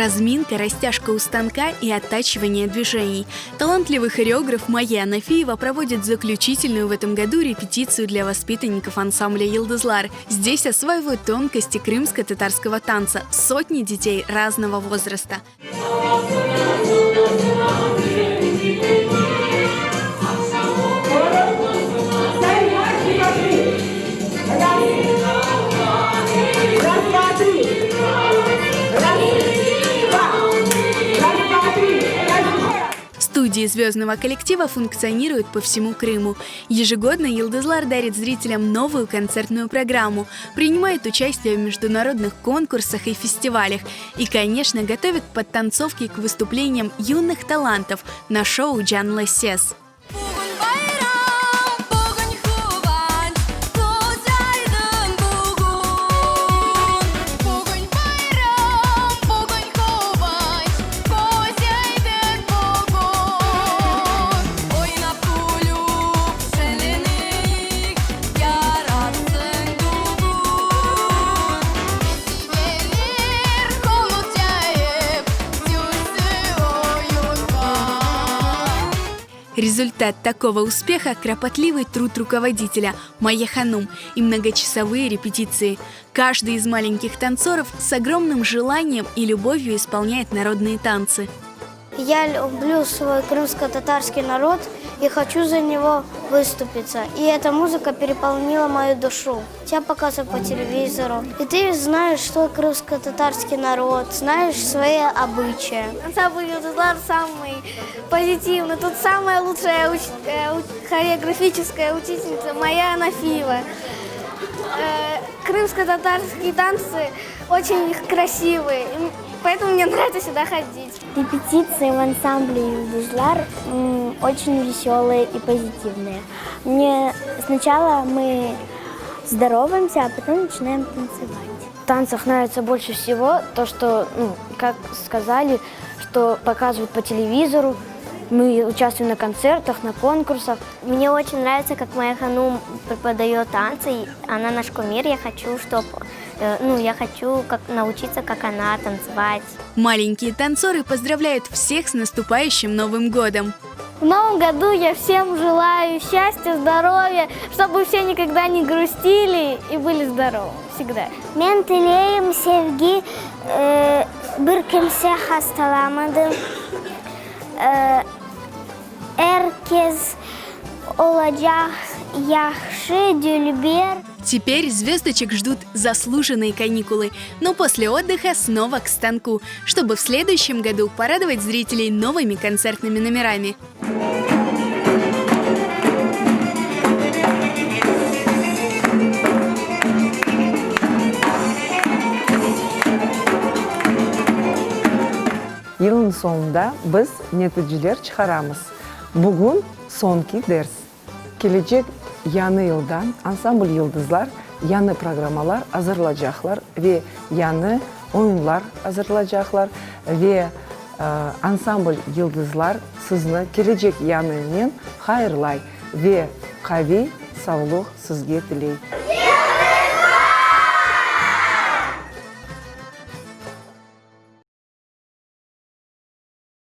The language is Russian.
Разминка, растяжка у станка и оттачивание движений. Талантливый хореограф Майя Анафиева проводит заключительную в этом году репетицию для воспитанников ансамбля «Йылдызлар». Здесь осваивают тонкости крымско-татарского танца сотни детей разного возраста. Студии звездного коллектива функционируют по всему Крыму. Ежегодно «Йылдызлар» дарит зрителям новую концертную программу, принимает участие в международных конкурсах и фестивалях и, конечно, готовит подтанцовки к выступлениям юных талантов на шоу «Джанлы Сес». Результат такого успеха – кропотливый труд руководителя Майя Ханум и многочасовые репетиции. Каждый из маленьких танцоров с огромным желанием и любовью исполняет народные танцы. Я люблю свой крымско-татарский народ и хочу за него выступиться. И эта музыка переполнила мою душу. Тебя показывают по телевизору. И ты знаешь, что крымско-татарский народ, знаешь свои обычаи. Ансамбль «Йылдызлар» самый позитивный. Тут самая лучшая хореографическая учительница Майя Анафиева. Крымско-татарские танцы очень красивые. Поэтому мне нравится сюда ходить. Репетиции в ансамбле «Йылдызлар» очень веселые и позитивные. Сначала мы здороваемся, а потом начинаем танцевать. В танцах нравится больше всего то, что, как сказали, что показывают по телевизору. Мы участвуем на концертах, на конкурсах. Мне очень нравится, как Майя Ханум преподает танцы. Она наш кумир. Я хочу, научиться, как она танцевать. Маленькие танцоры поздравляют всех с наступающим Новым годом. В Новом году я всем желаю счастья, здоровья, чтобы все никогда не грустили и были здоровы всегда. Мен тілейім sevgi, bir kimse hastalamadı. Herkes olacak yaxşı, dülber. Теперь звездочек ждут заслуженные каникулы, но после отдыха снова к станку, чтобы в следующем году порадовать зрителей новыми концертными номерами. Yılın sonunda biz neticeler çıkaramız. Bugün sonki ders. Gelecek yanı yıldan Ansambl Yıldızlar yanı programmalar hazırlayacaklar ve yanı oyunlar hazırlayacaklar ve Ansambl Yıldızlar sizni gelecek yanının hayırlay ve kavi sağlık sizge dileydi.